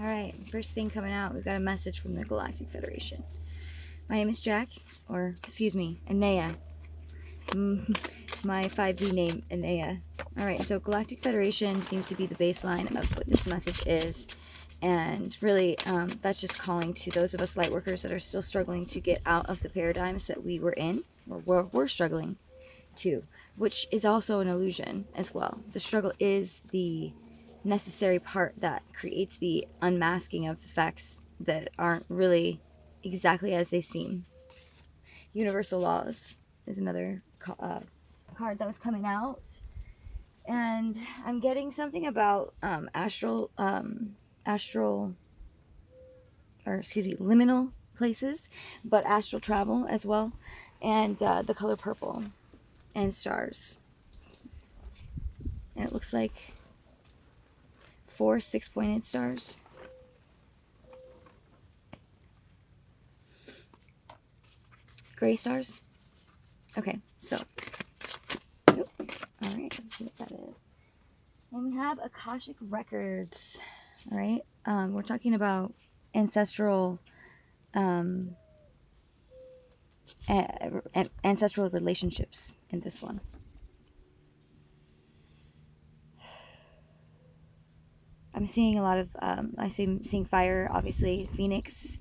Alright, first thing coming out, we've got a message from the Galactic Federation. My name is Jack, or excuse me, Anea. My 5D name, Anea. Alright, so Galactic Federation seems to be the baseline of what this message is. And really, that's just calling to those of us lightworkers that are still struggling to get out of the paradigms that we were in, or we're struggling to, which is also an illusion as well. The struggle is the necessary part that creates the unmasking of the facts that aren't really exactly as they seem. Universal laws is another card that was coming out, and I'm getting something about liminal places, but astral travel as well, and the color purple and stars. And it looks like 4 6-pointed stars. Gray stars. Okay, so all right, let's see what that is. And we have Akashic records. All right, we're talking about ancestral ancestral relationships in this one. I'm seeing a lot of I'm seeing fire, obviously, phoenix,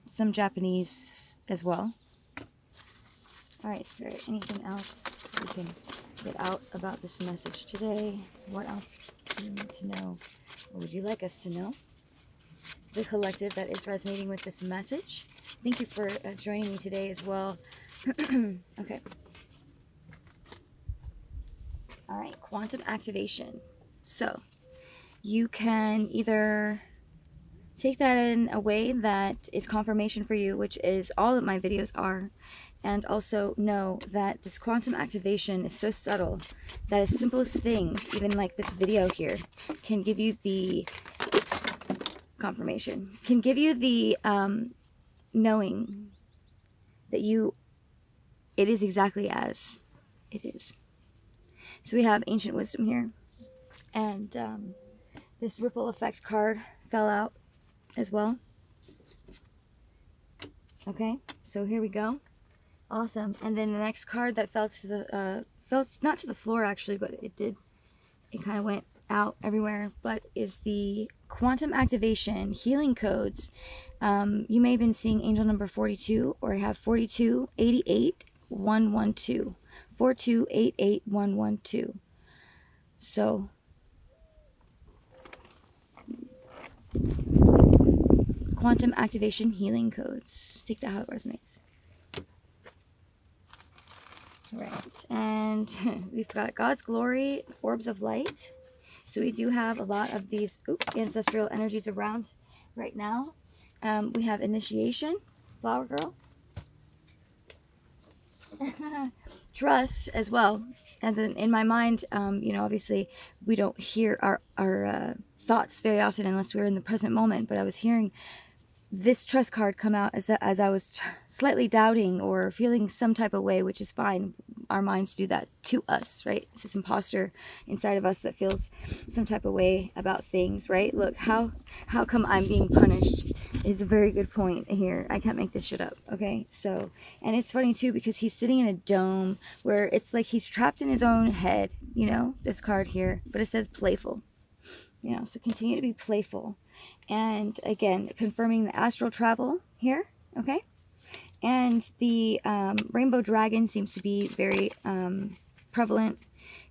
some Japanese as well. Alright, Spirit, anything else we can get out about this message today? What else do you need to know? What would you like us to know? The collective that is resonating with this message. Thank you for joining me today as well. Okay. Alright, quantum activation. So, you can either take that in a way that is confirmation for you, which is all that my videos are, and also know that this quantum activation is so subtle that as simple as things, even like this video here, can give you the confirmation, can give you the knowing that it is exactly as it is. So we have ancient wisdom here, and this ripple effect card fell out as well. Okay, so here we go. Awesome. And then the next card that fell to the fell not to the floor actually, but it kind of went out everywhere, but is the quantum activation healing codes. You may have been seeing angel number 42, or I have 4288112, 4288112. So quantum activation healing codes. Take that how it resonates. Right, and we've got God's glory, orbs of light. So we do have a lot of these ancestral energies around right now. We have initiation, flower girl, trust as well. As in my mind, you know, obviously we don't hear our thoughts very often unless we're in the present moment. But I was hearing this trust card come out as I was slightly doubting or feeling some type of way, which is fine. Our minds do that to us, right? It's this imposter inside of us that feels some type of way about things, right? Look, how come I'm being punished is a very good point here. I can't make this shit up, okay? So, and it's funny too because he's sitting in a dome where it's like he's trapped in his own head, you know, this card here, but it says playful, you know, so continue to be playful. And again, confirming the astral travel here, okay? And the rainbow dragon seems to be very prevalent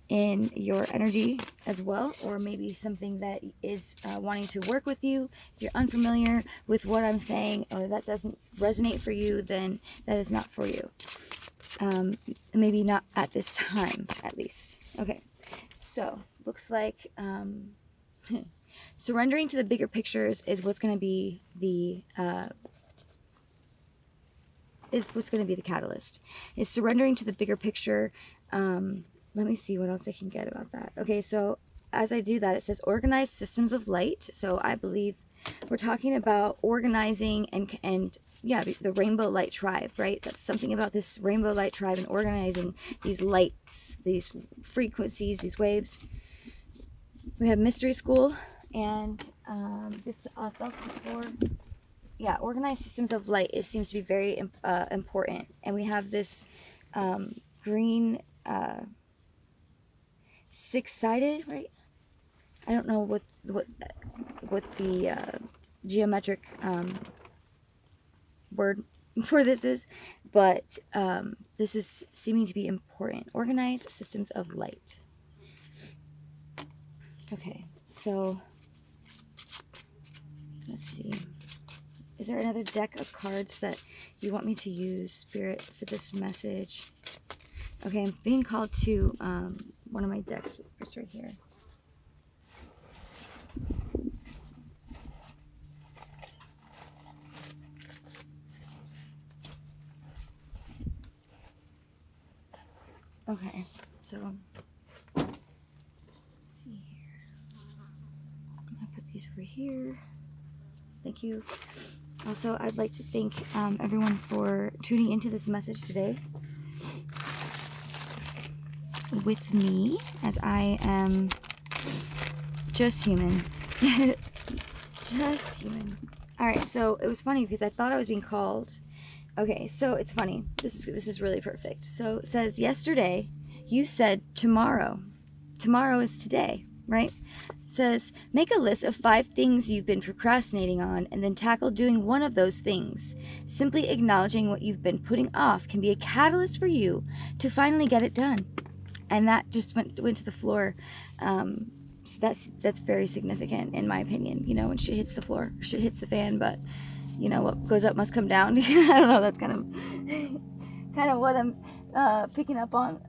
in your energy as well, or maybe something that is wanting to work with you. If you're unfamiliar with what I'm saying, or that doesn't resonate for you, then that is not for you. Maybe not at this time, at least. Okay, so looks like surrendering to the bigger pictures is what's going to be the catalyst. Is surrendering to the bigger picture. Let me see what else I can get about that. Okay, so as I do that, it says organized systems of light. So I believe we're talking about organizing and yeah, the Rainbow Light Tribe, right? That's something about this Rainbow Light Tribe and organizing these lights, these frequencies, these waves. We have Mystery School, and this felt before. Yeah, organized systems of light. It seems to be very important, and we have this green six-sided, right? I don't know what the geometric word for this is, but this is seeming to be important. Organized systems of light. Okay, so let's see. Is there another deck of cards that you want me to use, Spirit, for this message? Okay, I'm being called to one of my decks. It's right here. Okay, so let's see here. I'm gonna put these over here. Thank you. Also, I'd like to thank everyone for tuning into this message today with me, as I am just human. Just human. Alright, so it was funny because I thought I was being called. Okay, so it's funny. This is really perfect. So it says, yesterday you said tomorrow. Tomorrow is today, right? It says, make a list of 5 things you've been procrastinating on and then tackle doing one of those things. Simply acknowledging what you've been putting off can be a catalyst for you to finally get it done. And that just went to the floor. So that's very significant in my opinion. You know, when shit hits the floor, shit hits the fan, but you know, what goes up must come down. I don't know, that's kind of what I'm picking up on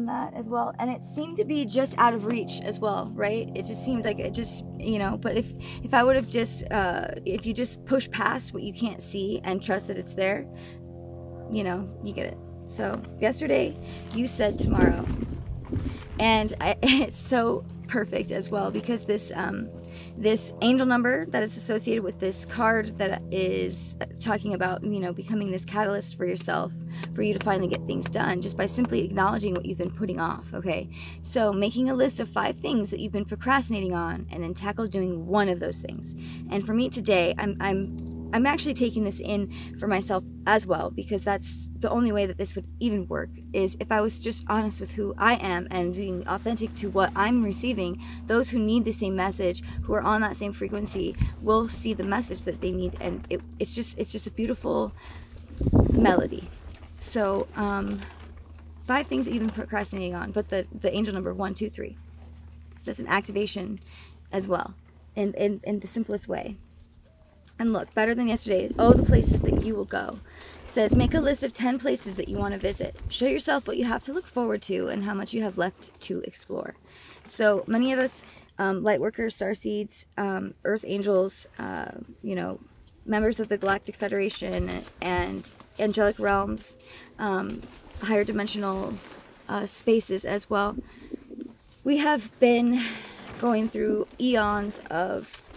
that as well. And it seemed to be just out of reach as well, right? It just seemed like it just, you know, but if I would have just if you just push past what you can't see and trust that it's there, you know, you get it. So yesterday you said tomorrow, and it's so perfect as well, because this this angel number that is associated with this card that is talking about, you know, becoming this catalyst for yourself, for you to finally get things done just by simply acknowledging what you've been putting off. Okay, so making a list of 5 things that you've been procrastinating on and then tackle doing one of those things. And for me today, I'm actually taking this in for myself as well, because that's the only way that this would even work, is if I was just honest with who I am and being authentic to what I'm receiving. Those who need the same message, who are on that same frequency, will see the message that they need, and it's just a beautiful melody. So 5 things that you've been procrastinating on, but the angel number 1, 2, 3, that's an activation as well, in the simplest way. And look, better than yesterday, oh, the places that you will go. It says, make a list of 10 places that you want to visit. Show yourself what you have to look forward to and how much you have left to explore. So many of us, light workers, starseeds, earth angels, you know, members of the Galactic Federation and angelic realms, higher dimensional spaces as well. We have been going through eons of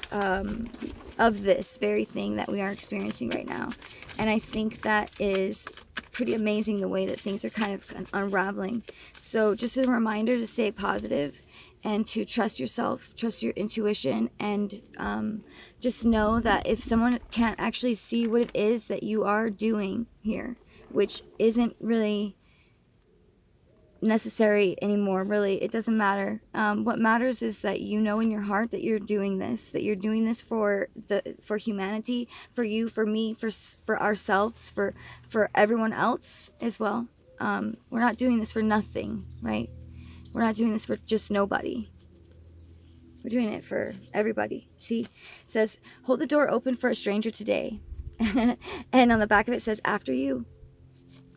this very thing that we are experiencing right now. And I think that is pretty amazing, the way that things are kind of unraveling. So just a reminder to stay positive and to trust yourself, trust your intuition, and just know that if someone can't actually see what it is that you are doing here, which isn't really necessary anymore, really, it doesn't matter. What matters is that you know in your heart that you're doing this, for humanity, for you, for me, for ourselves, for everyone else as well. We're not doing this for nothing, right? We're not doing this for just nobody. We're doing it for everybody. See, it says, hold the door open for a stranger today. And on the back of it says, after you.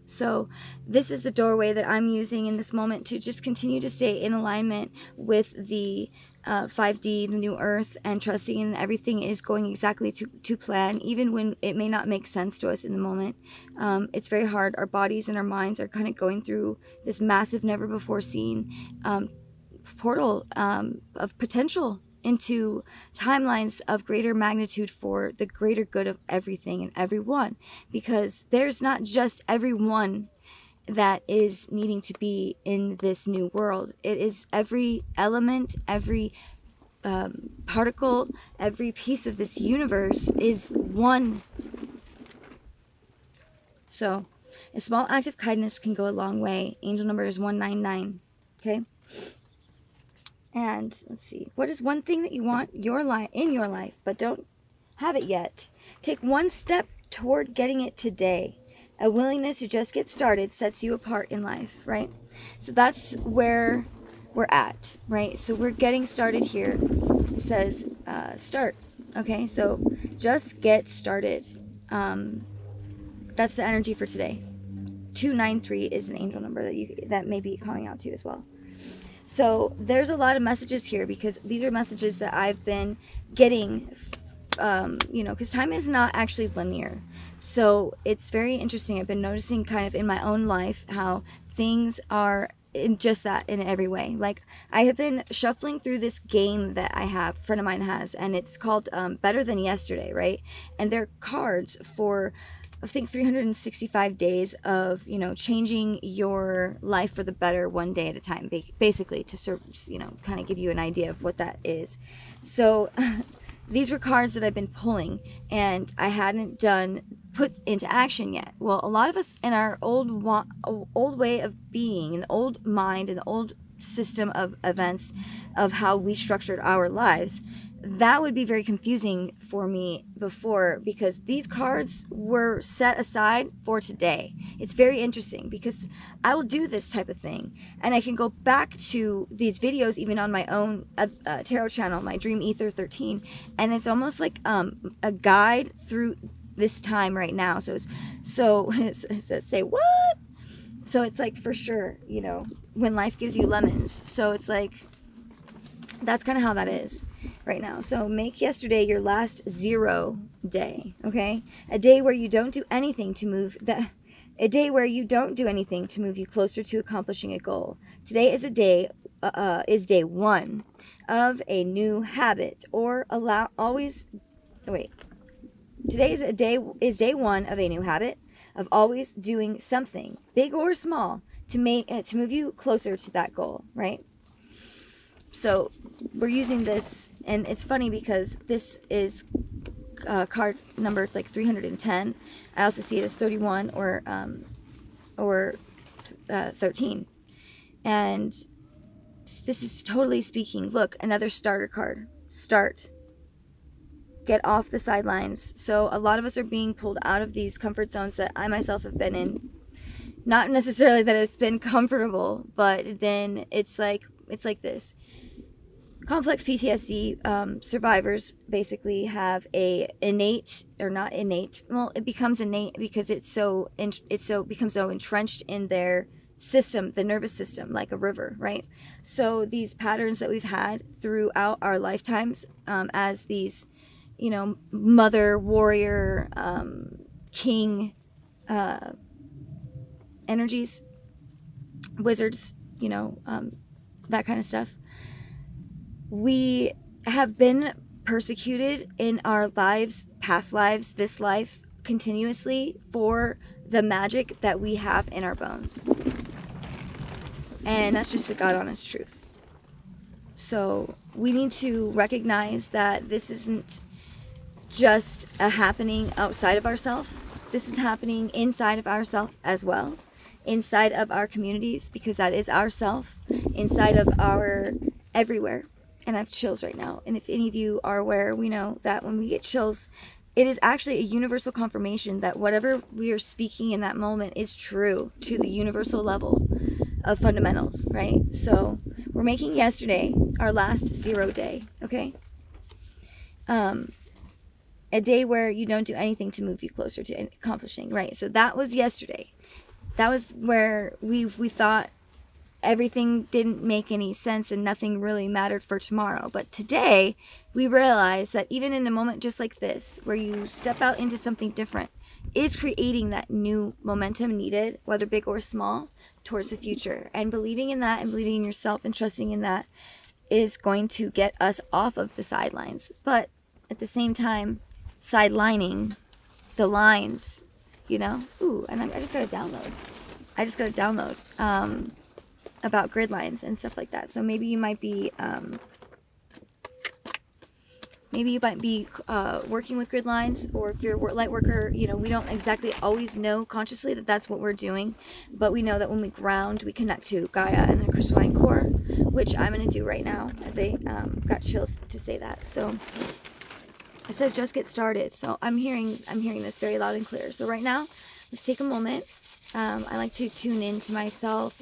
So this is the doorway that I'm using in this moment to just continue to stay in alignment with the 5D, the new earth, and trusting in everything is going exactly to plan, even when it may not make sense to us in the moment. It's very hard. Our bodies and our minds are kind of going through this massive, never before seen portal of potential into timelines of greater magnitude for the greater good of everything and everyone, because there's not just everyone that is needing to be in this new world. It is every element, every particle, every piece of this universe is one. So a small act of kindness can go a long way. Angel number is 199. Okay. And let's see. What is one thing that you want in your life, but don't have it yet? Take one step toward getting it today. A willingness to just get started sets you apart in life, right? So that's where we're at, right? So we're getting started here. It says start. Okay, so just get started. That's the energy for today. 293 is an angel number that may be calling out to you as well. So there's a lot of messages here, because these are messages that I've been getting, because time is not actually linear. So it's very interesting. I've been noticing kind of in my own life how things are in just that in every way. Like, I have been shuffling through this game that a friend of mine has, and it's called Better Than Yesterday, right? And they're cards for, I think, 365 days of, changing your life for the better one day at a time, basically, to serve, kind of give you an idea of what that is. So these were cards that I've been pulling, and I hadn't put into action yet. Well, a lot of us in our old way of being, in the old mind, in the old system of events of how we structured our lives, that would be very confusing for me before, because these cards were set aside for today. It's very interesting, because I will do this type of thing, and I can go back to these videos even on my own tarot channel, my Dream Ether 13, and it's almost like a guide through this time right now. So it says, say what? So it's like, for sure, when life gives you lemons. So it's like, that's kind of how that is right now. So make yesterday your last 0 day, okay? A day where you don't do anything to move you closer to accomplishing a goal. Today is day 1 of a new habit, Today is day 1 of a new habit of always doing something, big or small, to move you closer to that goal, right? So we're using this, and it's funny because this is card number like 310. I also see it as 31 or 13, and this is totally speaking. Look, another starter card. Start. Get off the sidelines. So a lot of us are being pulled out of these comfort zones that I myself have been in. Not necessarily that it's been comfortable, but then it's like this. Complex PTSD survivors basically have a innate, or not innate, well, it becomes innate because it becomes so entrenched in their system, the nervous system, like a river, right? So these patterns that we've had throughout our lifetimes, as these, mother, warrior, king energies, wizards, that kind of stuff. We have been persecuted in our lives, past lives, this life, continuously for the magic that we have in our bones. And that's just the God honest truth. So we need to recognize that this isn't just a happening outside of ourselves. This is happening inside of ourselves as well. Inside of our communities, because that is ourself. Inside of our everywhere. And I have chills right now. And if any of you are aware, we know that when we get chills, it is actually a universal confirmation that whatever we are speaking in that moment is true to the universal level of fundamentals, right? So we're making yesterday our last 0 day, okay? A day where you don't do anything to move you closer to accomplishing, right? So that was yesterday. That was where we thought everything didn't make any sense and nothing really mattered for tomorrow. But today, we realize that even in a moment just like this, where you step out into something different, is creating that new momentum needed, whether big or small, towards the future. And believing in that, and believing in yourself, and trusting in that, is going to get us off of the sidelines, but at the same time, sidelining the lines, you know? Ooh, and I just got a download. About grid lines and stuff like that. So maybe you might be working with grid lines, or if you're a light worker, you know, we don't exactly always know consciously that that's what we're doing, but we know that when we ground, we connect to Gaia and the crystalline core, which I'm going to do right now, as I got chills to say that. So it says just get started. So I'm hearing this very loud and clear. So right now, let's take a moment. I like to tune into myself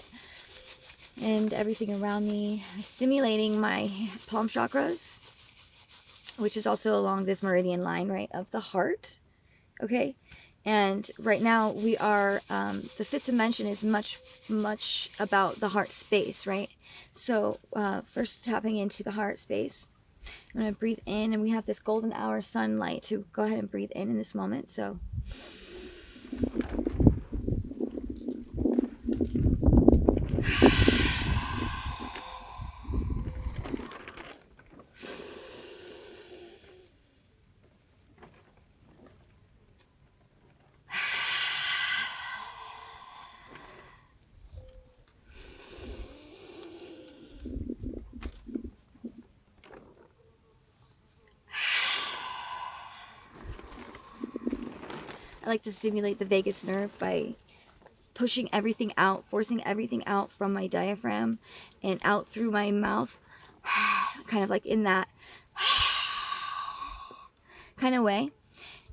and everything around me, stimulating my palm chakras, which is also along this meridian line, right, of the heart. Okay. And right now we are, the fifth dimension is much about the heart space, right? So first tapping into the heart space, I'm going to breathe in, and we have this golden hour sunlight to go ahead and breathe in this moment. So I like to stimulate the vagus nerve by pushing everything out, forcing everything out from my diaphragm and out through my mouth, kind of like in that kind of way.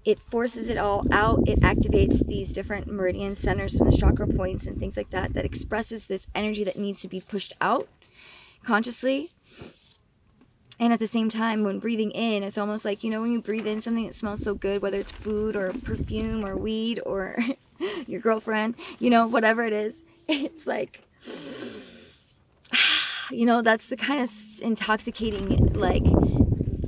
It forces it all out. It activates these different meridian centers and the chakra points and things like that, that expresses this energy that needs to be pushed out consciously. And at the same time, when breathing in, it's almost like, you know, when you breathe in something that smells so good, whether it's food or perfume or weed or your girlfriend, you know, whatever it is, it's like, you know, that's the kind of intoxicating, like,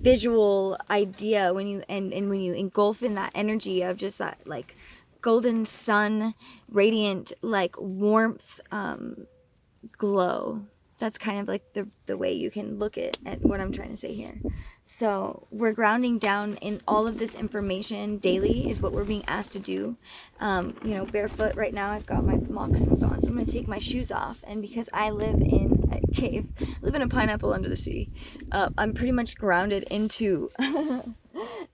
visual idea when you, and when you engulf in that energy of just that, like, golden sun, radiant, like, warmth, glow. That's kind of like the way you can look at what I'm trying to say here. So we're grounding down in all of this information daily is what we're being asked to do. You know, barefoot right now, I've got my moccasins on, so I'm going to take my shoes off. And because I live in a cave, live in a pineapple under the sea, I'm pretty much grounded into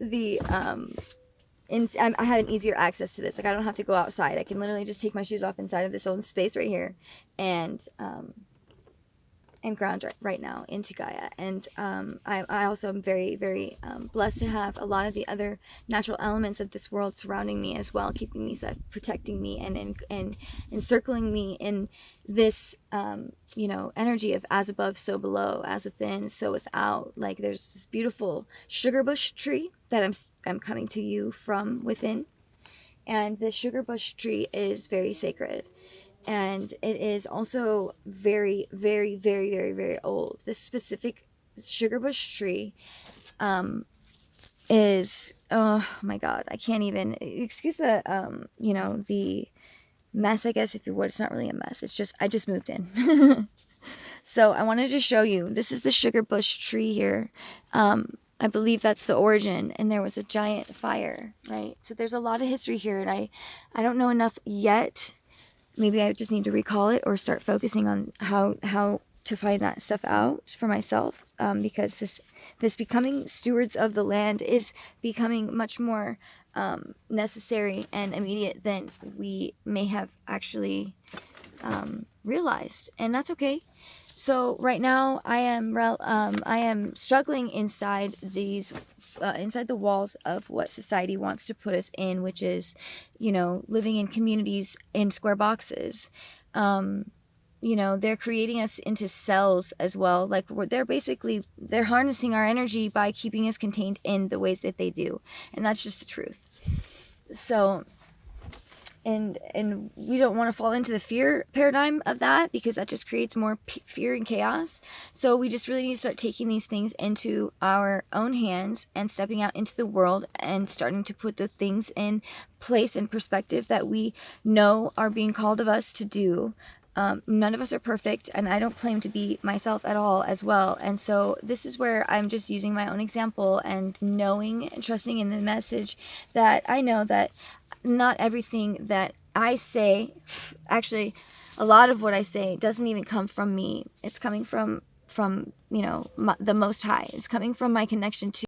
the... I have an easier access to this. Like, I don't have to go outside. I can literally just take my shoes off inside of this own space right here, and ground right now into Gaia. And I also am very, very blessed to have a lot of the other natural elements of this world surrounding me as well, keeping me safe, protecting me, and encircling me in this, you know, energy of as above, so below, as within, so without. Like, there's this beautiful sugar bush tree that I'm coming to you from within. And this sugar bush tree is very sacred. And it is also very, very, very, very, very old. This specific sugar bush tree is, oh my God, I can't even, excuse the, you know, the mess, I guess, if you would. It's not really a mess. It's just, I just moved in. So I wanted to show you, this is the sugar bush tree here. I believe that's the origin, and there was a giant fire, right? So there's a lot of history here, and I don't know enough yet. Maybe I just need to recall it or start focusing on how to find that stuff out for myself, because this becoming stewards of the land is becoming much more necessary and immediate than we may have actually realized, and that's okay. So right now I am struggling inside these inside the walls of what society wants to put us in, which is, you know, living in communities in square boxes. You know, they're creating us into cells as well. Like, they're harnessing our energy by keeping us contained in the ways that they do, and that's just the truth. So. And we don't want to fall into the fear paradigm of that, because that just creates more fear and chaos. So we just really need to start taking these things into our own hands and stepping out into the world and starting to put the things in place and perspective that we know are being called of us to do. None of us are perfect, and I don't claim to be myself at all as well. And so this is where I'm just using my own example and knowing and trusting in the message that I know that not everything that I say, actually a lot of what I say doesn't even come from me. It's coming from the Most High. It's coming from my connection to